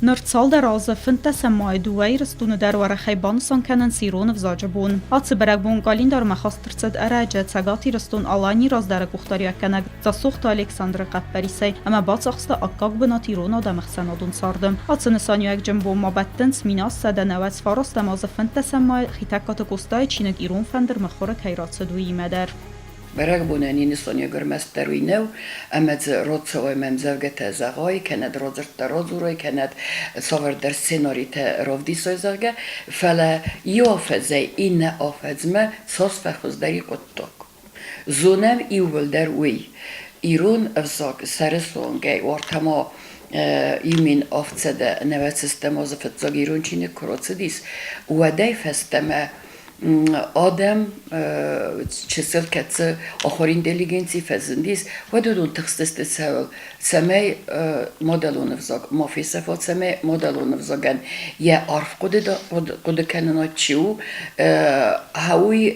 Nörtsal der Rase findet das Mai duweires tun der ورخی بانسان کنن سیرون وزاج بون. آت برگ بون قالین در مخاسترد اراجه تگاتی رستون آلانی راز در گفتاری کنگ زسوخت الکساندر قبریسی اما باز اخست اکاگ بناتی رونا دم خسنادون ساردم. آت نسانیو یک جنبو ما بدنس میناس سده نوز فارست ماز فنت سمای خیتکات کوستای چینگ ایرون فندر مخور کیرات سدوی مدر. برای بونانی نسانی گرمستروی نو، اما رودسوی منزوجت زغای کند رودزرت رودزوری کند سوار در سناریت رودی سازگه، فلا یافزه این آفزمه ساس فخوزداری قطعک. زونم ایول در وی ایران افزاگ سرسونگه ورتما ایمین آفزده نوع سیستم وظیفت زاگ ایران چینه کراتسدیس و دای فستمه آدم چسل کتس آخرین دلیگنسی فزندیس و دون تخصیص سوال سمی مدلون افزاگ مافی صفات سمی مدلون افزاگن یه عرف قد کنن چیو هاوی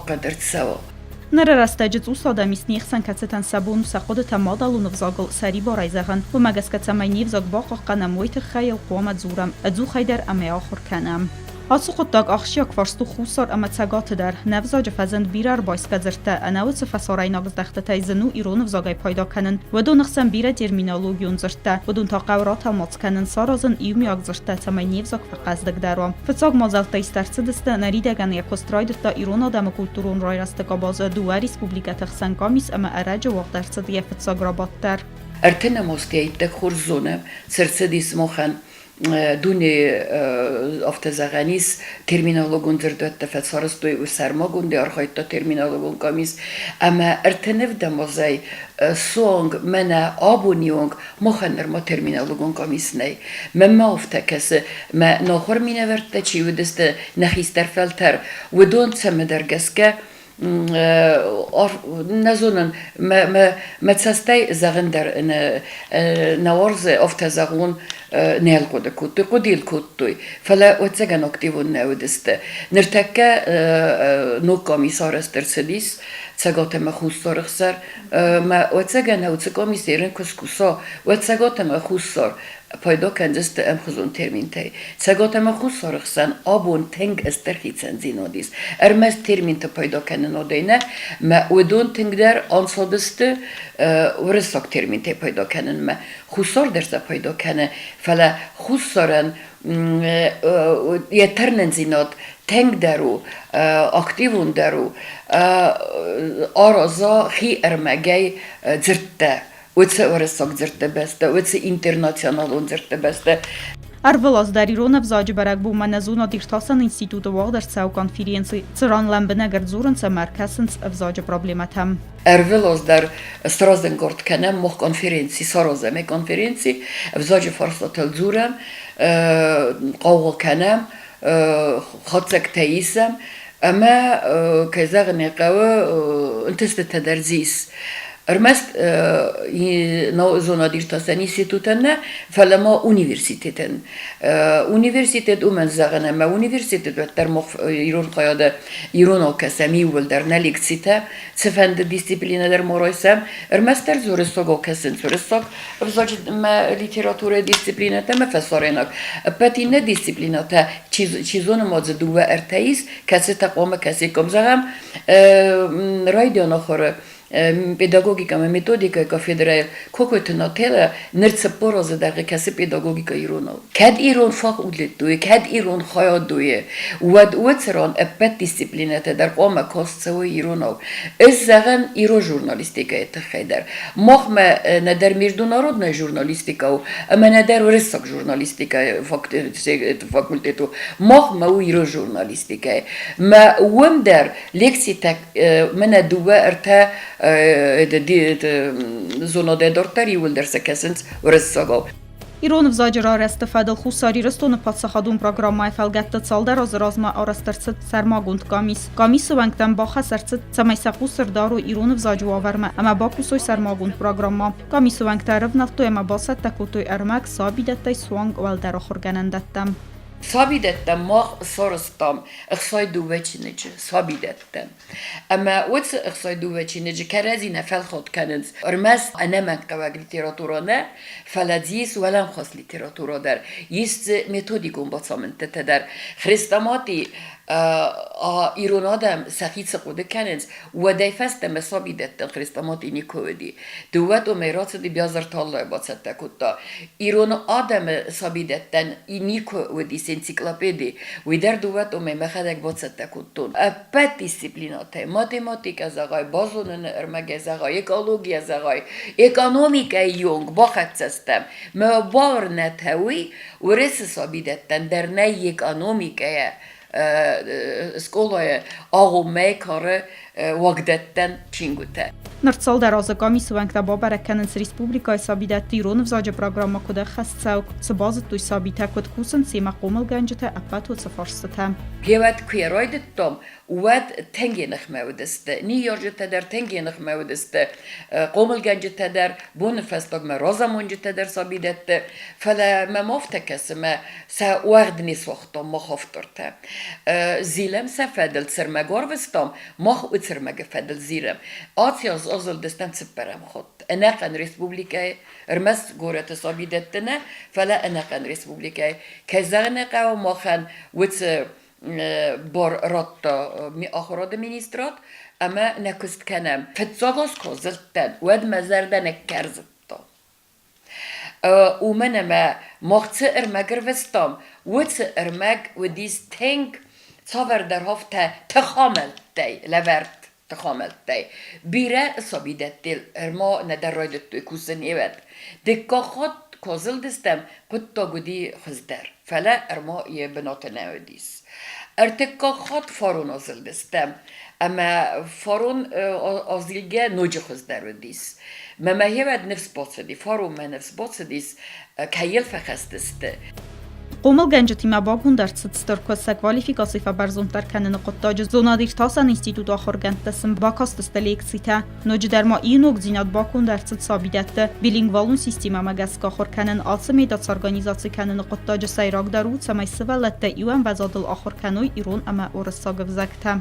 قدرت سوال نره رستجت اوساده میسنیخ سنکتن سبون سخود تمادلو نفزاگل سری بارای زغن و مگس کتسمای نیفزاگ باقا قنم ویت خیل قوامت زورم ادزو خیدر امی آخر کنم آسو خودتاگ آخشیاک فرستو خوصار اما تساگات در نفزاج فزند بیرار بایس کزرته اناوت فسارای ناگز دخته تایزنو ایرون نفزاگای پایدا کنن و دو نخسن بیره ترمینالوگیون زرته و دون تا قورات الماز کنن سارازن ایومی آگ زرته تمای نیفزاگ فقازدگ داروام فتساگ مازالتا ایسترسدسته نریدگن یک کستراید تا ایرون آدم کلتورون رای رستگا باز دو ریسپوبلیکت تخسن کامیس اما اراج واق درصد یه فتساگ رابط در ارتنا مستیت خورزونه سرسدیس مخن دونی افتزاغانیس ترمینالوگون زردت تفسرست و سرماگون دی آرخایت تا ترمینالوگون کامیس اما ارتنف دمازای سونگ منا آبونیونگ مخنر ما ترمینالوگون کامیس نی ما افتکس ما نخور مینورد چی و دست نخیستر فلتر و دون سم درگسکه نزونن ما تستی زغن در نوارز افتزاغون نيل قد كوتي قديل كوتي فلا وتسجن أكتيفون نودست نرتكا نو كوميسار استرسديس تسجات ما خوصار خسر ما وتسجن هو تسجاميسيرن كسكوسا وتسجات ما خوصار پایدا کندست ام خزون ترمین تای سگات ما خود سرخسن آبون تنگ استرخیتن زینادیس ارمز ترمین تا پایدا کنن آدینه ما ودون تنگ در آنسادست ورساک ترمین تای پایدا کنن ما خسار درس پایدا کنه فلا خسارن یترنن زیناد تنگ درو اکتیون درو آرازا خی ارمگی زرته وتس ورساق زرت بسته وتس اینترناسیونال اون زرت بسته ارولز در ایران افزاج برگ بو منزونا دیرتاسن انستیتوت واق در ساو کنفرینسی سران لمبنه گرزورن سمرکسنس افزاج پروبلیمت هم ارولز در استرازن گرد کنم مخ کنفرینسی سارازمه کنفرینسی افزاج فرصتل زورم قاول کنم خاطسك تايسم اما كزاغني قوى انتست تدرزيس ارمست نو زونا ديرتاساني سيتوتنا فلما اونيفرسيتيتن اونيفرسيتيت اومن زاغنا ما اونيفرسيتيت بتر مخ يرون قياده يرونو كسامي ولدر ناليكسيتا سفند ديسيبلينا در مورايسم ارمستر زورسوغو كسن زورسوغ افزاج ما ليتراتورا ديسيبلينا تما فسارينك باتينا ديسيبلينا تا چيزون ماز دوه ارتايس كسي تقوم كسي كمزغم رايديو نخوره پداگوگیکا و متدیکا کافدرال کوکوتنا تلا نرتس پروز دقیقه کسی پداگوگیکا ایرانو کد ایران فاق اودلت دوی کد ایران خیاد دوی ود سران ابد دیسیپلینت در قوم کاست سوی ایرانو از زغن ایرو ژورنالیستیکا اتخیدر مخم ندر میردون آرود نه ژورنالیستیکا و اما ندر ورسک ژورنالیستیکا فاکولتتو مخم او ایرو ژورنالیستیکا ما وم در لکسی تک من دوه ارتا زونا دارتری ولدرس کسنت ورساگو ایران وزاجرار استفاده خوصاری رستون پادسخادون پروگرام فلگت سالدر از رازما آرسترست سرماگوند کامیس ونگتن باخه سرست سمیسا خوصر دارو ایران وزاجو آورمه اما با کسوی سرماگوند پروگرام کامیس ونگتن رفنالتو اما باست تکوتوی ارمک سابیدت تای سوانگ والدر آخر گنندتم Sabidettem mag sorostam اخصای دوچینج sabidettem اما وقت اخصای دوچینج کرازی نفل خود کنند ارمس انا من قواعد لیتراتورا نه فلادیس ولم خاص لیتراتورا در یست متدی گنباتامنت تدر خریستماتی ایران آدم سخیت سقوده کنند و دیفست مسابیدت خریستماتی نیکودی دوت و میراث دی بیازر تالا باتست کتا ایران آدم سابیدتن نیکودی انسیکلوپدی و در دوت و میمخدک باتست کتون پت دیسیپلینات ماتماتیک از آقای بازونن ارمگ از آقای اکولوژی از آقای اکونومیک یونگ باخت سیستم ما باور نتوی و رس سابیدتن در نه اکونومیکه اسکولای آقومی کاره وقتتن چینگوته. Nërcëll darazëkami së vën këta babare kënën së Respublika e Sabidet të Ironë vëzagje programa këtë khasëcauk së bazët të i Sabite këtë kusën si maqomël gëngjëte e patu të farsë të Gjevat kujrojdet tom, uat tengenig mevdeste, New-York'te der tengenig mevdeste, قومل gëngjëte der, bunë festog me rozamungjëte der Sabidette, fele me moftekes me se uardni sohtom, moh oftorte. Zilem se fedel sër me gorvestom, moh utër me gefedel zilem. Atjas azıl destem sıpperem xot. Eneqen Respublika'yı, ırmez gorete Sabidette'ne, fele eneqen Respublika'yı. Kezağne qav mohen utër بار رات می آخراد مینیسترات اما نکست کنم فتزاگاس کازلتن ود مزردن کرزتا و من ما مخت ارمگر وستام ود ارمگ و دیس تنگ صبر در هفته تخامل دی لورد تخامل دی بیره صبیدت دیل ارما ندر رایدت توی کوسن ایود دکا خود کازل دستم قد تا گودی خزدر فلا ارما یه بنات نودیس ارتکاخات فارون آزل دستم اما فارون آزیلگه نوجه خوز درودیس مما هیود نفس باسدی فارون من نفس باسدیس کهیل فخستسته قومل gëngjëti me bakun dërcët stërkës se kvalifikasi fabarzon tërkene në kottagjë zonadir tasa në institut ahorgent të sëm bakastës të lekcite në gjëderma i nuk zinat bakun dërcët sabidette bilingvalun sistema me gaska ahorkenen alsı meydatës organizaci kene në kottagjë se irak daru që me sëvellette iuen vezadıl ahorkenoj iron ama orësa gëvzekte.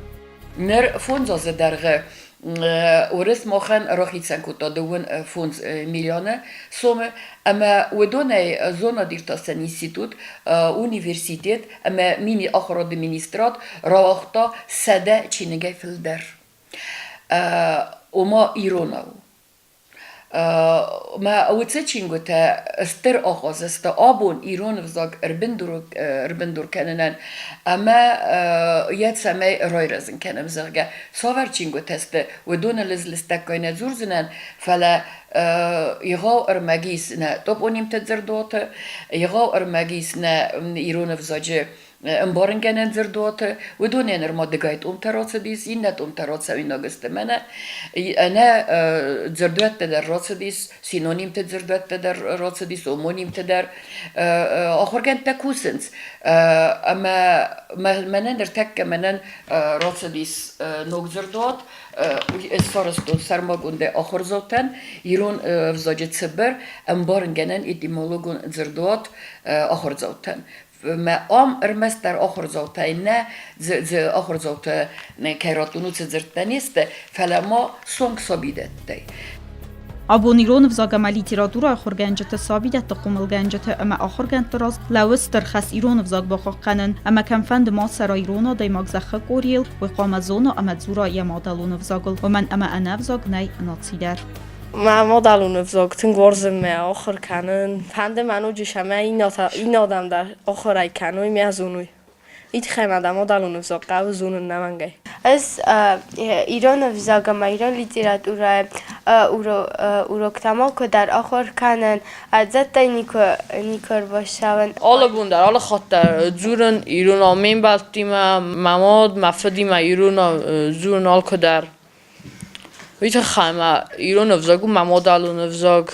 Nër fundës e dërgë ورث مخن راخیتن کتا دوون فونز میلیونه سومه اما ودونه زونا دیرتاسن اینستیتوت اونیورسیتیت اما مینی آخر دمینیسترات راوختا سده چینگه فلدر وما ایروناو ما اوتse çingute ster ağazesta abon İran vzak erbindur kenenen ama yetsame royrazın kenem zerge saver çinguteste ve donaliz listek kayne zurzinen fala يغاو ارماجيسنا طب اونيم تزردوت يغاو ارماجيسنا إيران vzajı امبارن کنن زردوات و دونین ارماده گایت تراس دیس این نت تراس این نگست منه انا زردوات در راس دیس سینونیم ت زردوات در راس دیس اومونیم ت در آخر کن تکوسنس اما منن در تک منن راس دیس نگ زردوات استارستو سرماگونده آخر زاتن ایران vzajı صبر امبارن کنن اتیمولوگون زردوات آخر زاتن ما ارمس در آخر زوته نه ز آخر زوته نه کیراتونو زرتنیست فلما سونگ سابیدت دی Abon İran vzaga literatura آخر gëngjëte sabidət të qumël gëngjëte ama آخر gëngjët raz lawës tërkhas İran vzag baxaqanën ama kam fand ma sara İrana day magzaxë qoriyel و qamazona ama zura yamadalun vzagul و من ama ana vzag nay natsider ما مادالون افزاگ تنگورزم می آخر کنن پند منو جشمه این آدم در آخرای کنوی می از اونوی ایت خیمده مادالون افزاگ قو زونن نمانگه از ایران افزاگم ایران لیتراتورا اوروکتما که در آخر کنن ازت نیکر باشون آلا بوندر آلا خاطر زورن ایران آمین بلتیم مماد مفدیم ایران زورن آل که در ویت خیمه ایران افزاگو ممادالون افزاگ